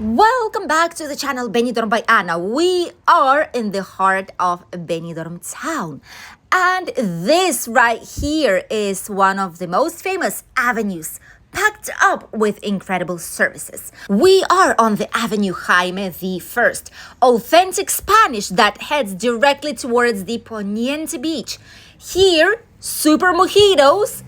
Welcome back to the channel Benidorm by Anna. We are in the heart of Benidorm town. And this right here is one of the most famous avenues packed up with incredible services. We are on the Avenue Jaime the First, authentic Spanish that heads directly towards the Poniente beach. Here, super mojitos,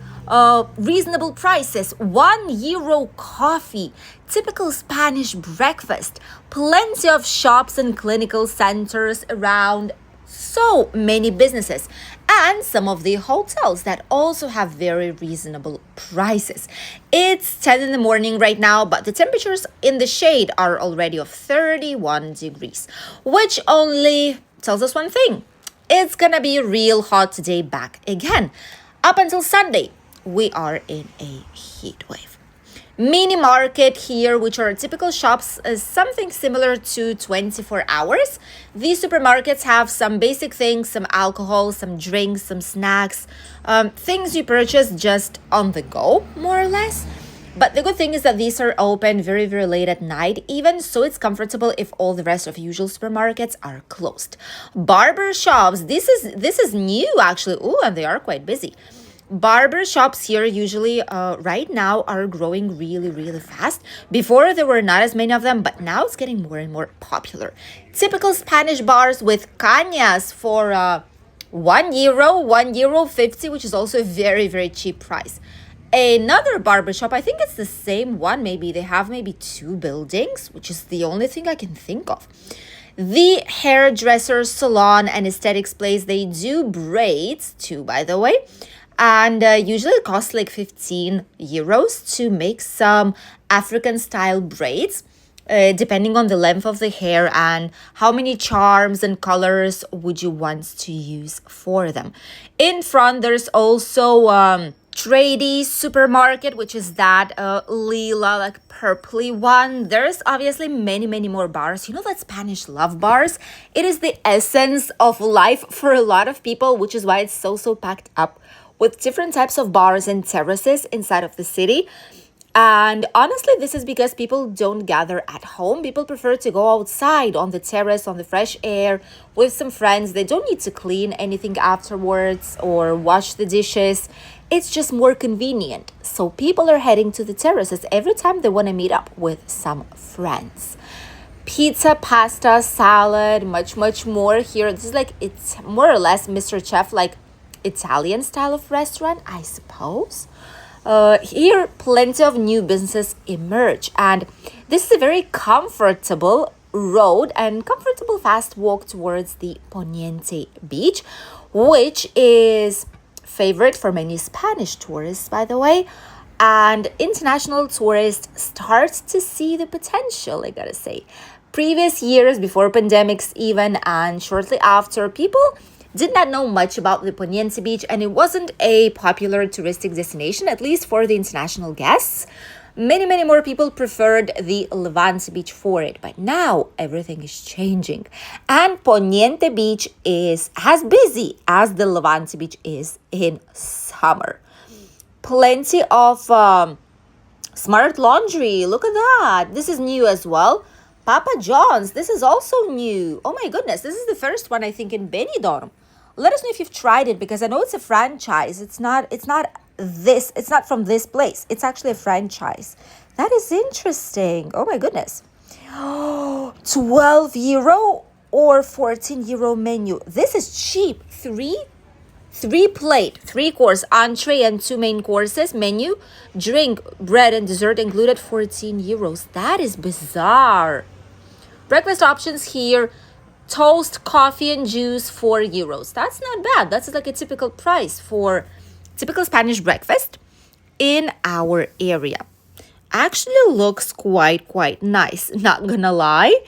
reasonable prices, €1 coffee, typical Spanish breakfast, plenty of shops and clinical centers around, so many businesses, and some of the hotels that also have very reasonable prices. It's 10 in the morning right now, but the temperatures in the shade are already of 31 degrees, which only tells us one thing. It's gonna be real hot today back again. Up until Sunday, we are in a heat wave. Mini market here, which are typical shops, is something similar to 24 hours. These supermarkets have some basic things, some alcohol, some drinks, some snacks, things you purchase just on the go, more or less. But the good thing is that these are open very, very late at night, even so it's comfortable if all the rest of usual supermarkets are closed. Barber shops, this is new actually. Ooh, and they are quite busy. Barber shops here usually right now are growing really, really fast. Before there were not as many of them, but now it's getting more and more popular. Typical Spanish bars with cañas for €1, €1.50, which is also a very, very cheap price. Another barbershop, I think it's the same one, maybe they have maybe two buildings, which is the only thing I can think of. The hairdresser, salon, and aesthetics place, they do braids too, by the way. And usually it costs like €15 to make some African style braids, depending on the length of the hair and how many charms and colors would you want to use for them. In front, there's also Tradie Supermarket, which is that lila, like purpley one. There's obviously many, many more bars. You know that Spanish love bars? It is the essence of life for a lot of people, which is why it's so packed up with different types of bars and terraces inside of the city. And honestly, this is because people don't gather at home. People prefer to go outside on the terrace, on the fresh air with some friends. They don't need to clean anything afterwards or wash the dishes. It's just more convenient. So people are heading to the terraces every time they want to meet up with some friends. Pizza, pasta, salad, much more here. This is like, it's more or less Mr. Chef, like Italian style of restaurant, I suppose. Here, plenty of new businesses emerge, and this is a very comfortable road and comfortable fast walk towards the Poniente beach, which is favorite for many Spanish tourists, by the way. And international tourists start to see the potential, I gotta say. Previous years, before pandemics even, and shortly after, people did not know much about the Poniente beach, and it wasn't a popular touristic destination, at least for the international guests. Many more people preferred the Levante beach for it, but now everything is changing. And Poniente beach is as busy as the Levante beach is in summer. Plenty of smart laundry. Look at that. This is new as well. Papa John's. This is also new. Oh my goodness. This is the first one, I think, in Benidorm. Let us know if you've tried it, because I know it's a franchise. It's not from this place. It's actually a franchise. That is interesting. Oh my goodness. €12 or €14 menu. This is cheap. Three plate, 3-course entree and 2 main courses menu, drink, bread and dessert included, €14. That is bizarre. Breakfast options here: toast, coffee, and juice, €4. That's not bad. That's like a typical price for typical Spanish breakfast in our area. Actually looks quite nice, not gonna lie.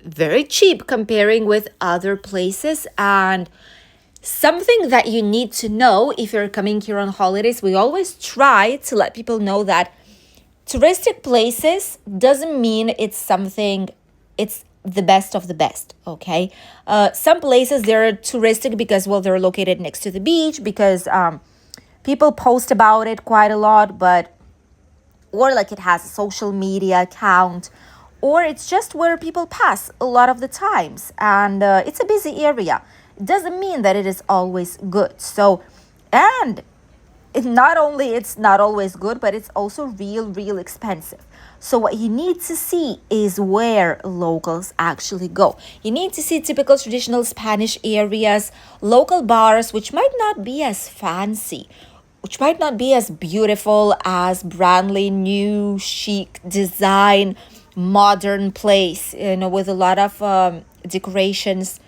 Very cheap comparing with other places. And something that you need to know if you're coming here on holidays, we always try to let people know that touristic places doesn't mean it's the best of the best, okay? Some places, they're touristic because, well, they're located next to the beach, because people post about it quite a lot, but or like it has a social media account, or it's just where people pass a lot of the times, and it's a busy area. It doesn't mean that it is always good. So, and not only it's not always good, but it's also real expensive. So what you need to see is where locals actually go. You need to see typical traditional Spanish areas, local bars, which might not be as fancy, which might not be as beautiful as brandly new, chic design, modern place, with a lot of decorations.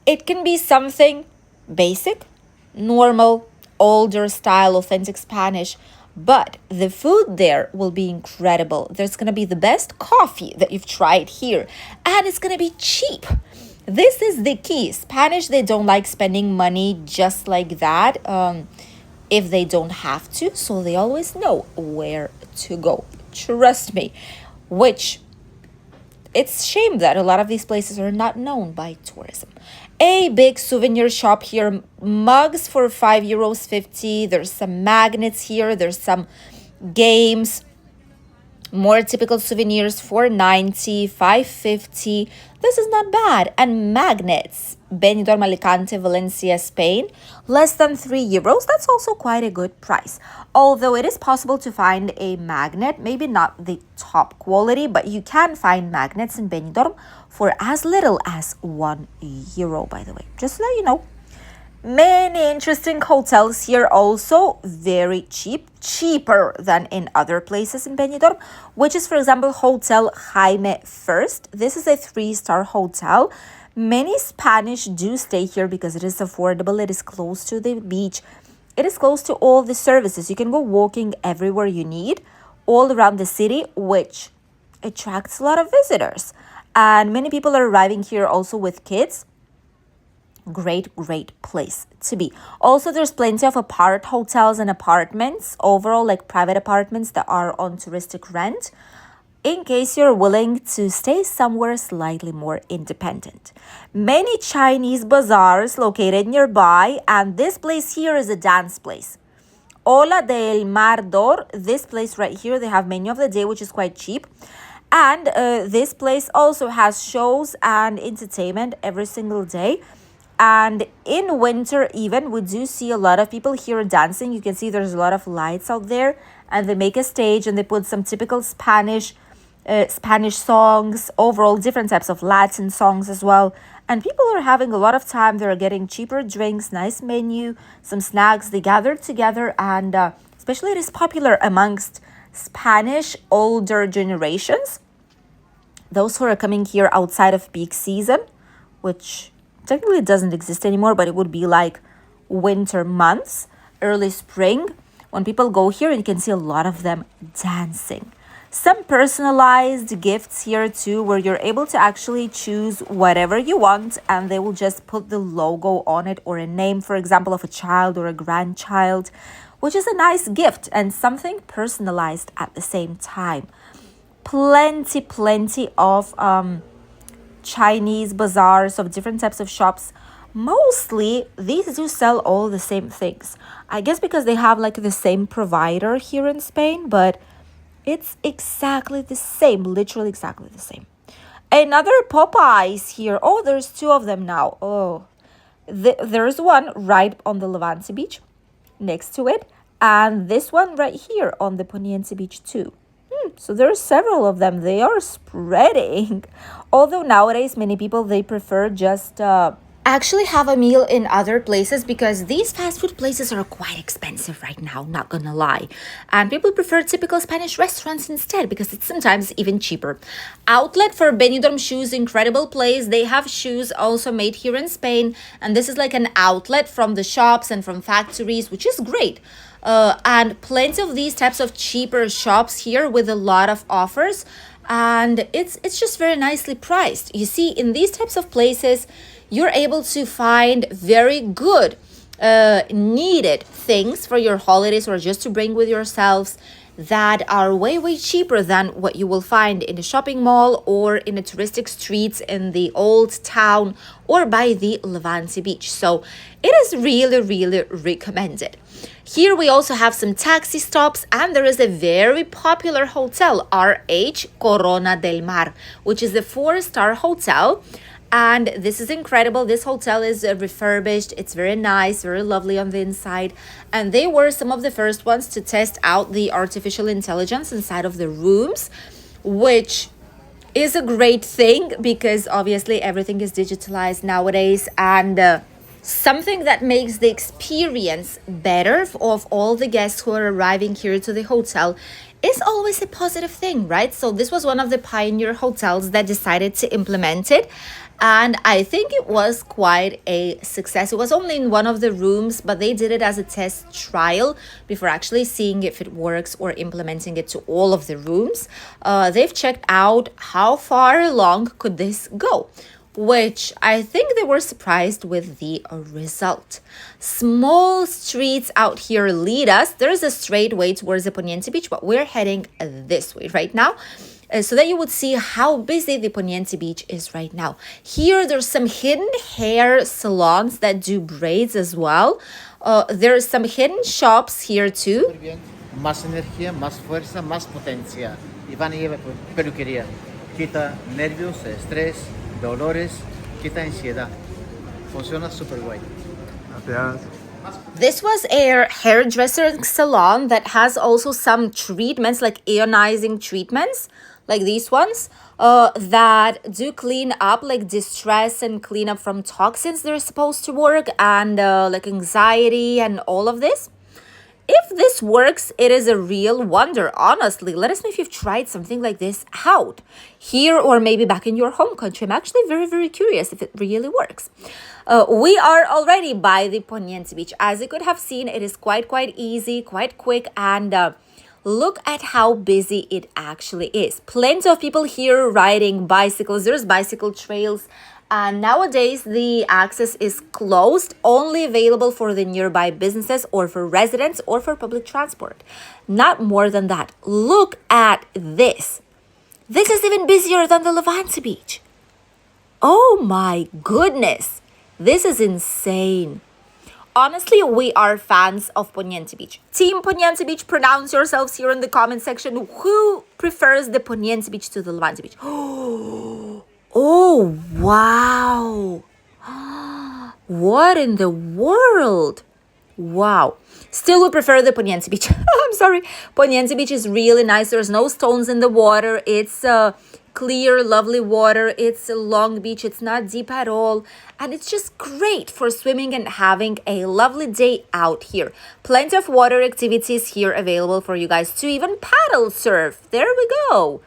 It can be something basic, normal, older style, authentic Spanish, but the food there will be incredible. There's going to be the best coffee that you've tried here, and it's going to be cheap. This is the key. Spanish, they don't like spending money just like that if they don't have to, so they always know where to go. Trust me, which it's a shame that a lot of these places are not known by tourism. A big souvenir shop here, mugs for €5.50. There's some magnets here. There's some games, more typical souvenirs, $4.90, $5.50. This is not bad. And magnets, Benidorm, Alicante, Valencia, Spain, less than €3. That's also quite a good price. Although it is possible to find a magnet, maybe not the top quality, but you can find magnets in Benidorm for as little as €1, by the way. Just to let you know. Many interesting hotels here also, very cheap, cheaper than in other places in Benidorm, which is, for example, Hotel Jaime First. This is a 3-star hotel. Many Spanish do stay here because it is affordable. It is close to the beach. It is close to all the services. You can go walking everywhere you need, all around the city, which attracts a lot of visitors. And many people are arriving here also with kids. Great place to be. Also, there's plenty of apart hotels and apartments, overall like private apartments that are on touristic rent, in case you're willing to stay somewhere slightly more independent. Many Chinese bazaars located nearby, and this place here is a dance place. Ola del Mar d'Or, this place right here, they have menu of the day, which is quite cheap. And this place also has shows and entertainment every single day. And in winter even, we do see a lot of people here dancing. You can see there's a lot of lights out there, and they make a stage and they put some typical Spanish songs, overall different types of Latin songs as well. And people are having a lot of time. They're getting cheaper drinks, nice menu, some snacks. They gather together, and especially it is popular amongst Spanish older generations, those who are coming here outside of peak season, which technically doesn't exist anymore, but it would be like winter months, early spring, when people go here, and you can see a lot of them dancing. Some personalized gifts here too, where you're able to actually choose whatever you want, and they will just put the logo on it, or a name, for example, of a child or a grandchild, which is a nice gift and something personalized at the same time. Plenty of Chinese bazaars of different types of shops. Mostly these do sell all the same things, I guess because they have like the same provider here in Spain, but it's exactly the same, literally exactly the same. Another Popeyes here. Oh, there's 2 of them now. Oh, there's one right on the Levante beach next to it, and this one right here on the Poniente beach too. So there are several of them. They are spreading. Although nowadays many people, they prefer just actually have a meal in other places, because these fast food places are quite expensive right now, not gonna lie. And people prefer typical Spanish restaurants instead, because it's sometimes even cheaper. Outlet for Benidorm shoes, incredible place. They have shoes also made here in Spain, and this is like an outlet from the shops and from factories, which is great. And plenty of these types of cheaper shops here with a lot of offers, and it's just very nicely priced. You see, in these types of places, you're able to find very good needed things for your holidays or just to bring with yourselves. that are way cheaper than what you will find in a shopping mall or in the touristic streets in the old town or by the Levante beach. So it is really recommended. Here we also have some taxi stops, and there is a very popular hotel, RH Corona del Mar, which is a 4-star hotel. And this is incredible. This hotel is refurbished. It's very nice, very lovely on the inside. And they were some of the first ones to test out the artificial intelligence inside of the rooms, which is a great thing because obviously everything is digitalized nowadays. And something that makes the experience better of all the guests who are arriving here to the hotel is always a positive thing, right? So this was one of the pioneer hotels that decided to implement it. And I think it was quite a success. It was only in one of the rooms, but they did it as a test trial before actually seeing if it works or implementing it to all of the rooms. They've checked out how far along could this go, which I think they were surprised with the result. Small streets out here lead us. There's a straight way towards the Poniente beach, but we're heading this way right now. So that you would see how busy the Poniente beach is right now. Here, there's some hidden hair salons that do braids as well. There's some hidden shops here too. Más energía, más fuerza, más potencia. Y van a llevar peluquería. Quita nervios, estrés, dolores, quita ansiedad. Funciona super guay. Gracias. This was a hairdresser salon that has also some treatments, like ionizing treatments, like these ones, that do clean up, like distress and clean up from toxins they're supposed to work, and like anxiety and all of this. If this works, it is a real wonder, honestly. Let us know if you've tried something like this out here or maybe back in your home country. I'm actually very curious if it really works. We are already by the Poniente beach. As you could have seen, it is quite easy, quite quick, and look at how busy it actually is. Plenty of people here riding bicycles. There's bicycle trails. And nowadays, the access is closed, only available for the nearby businesses or for residents or for public transport. Not more than that. Look at this. This is even busier than the Levante beach. Oh my goodness. This is insane. Honestly, we are fans of Poniente Beach. Team Poniente Beach, pronounce yourselves here in the comment section. Who prefers the Poniente Beach to the Levante Beach? Oh, wow. What in the world? Wow. Still would prefer the Poniente Beach. I'm sorry. Poniente Beach is really nice. There's no stones in the water. It's clear, lovely water. It's a long beach. It's not deep at all. And it's just great for swimming and having a lovely day out here. Plenty of water activities here available for you guys to even paddle surf. There we go.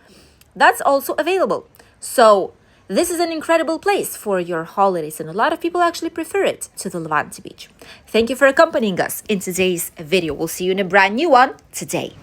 That's also available. So this is an incredible place for your holidays, and a lot of people actually prefer it to the Levante beach. Thank you for accompanying us in today's video. We'll see you in a brand new one today.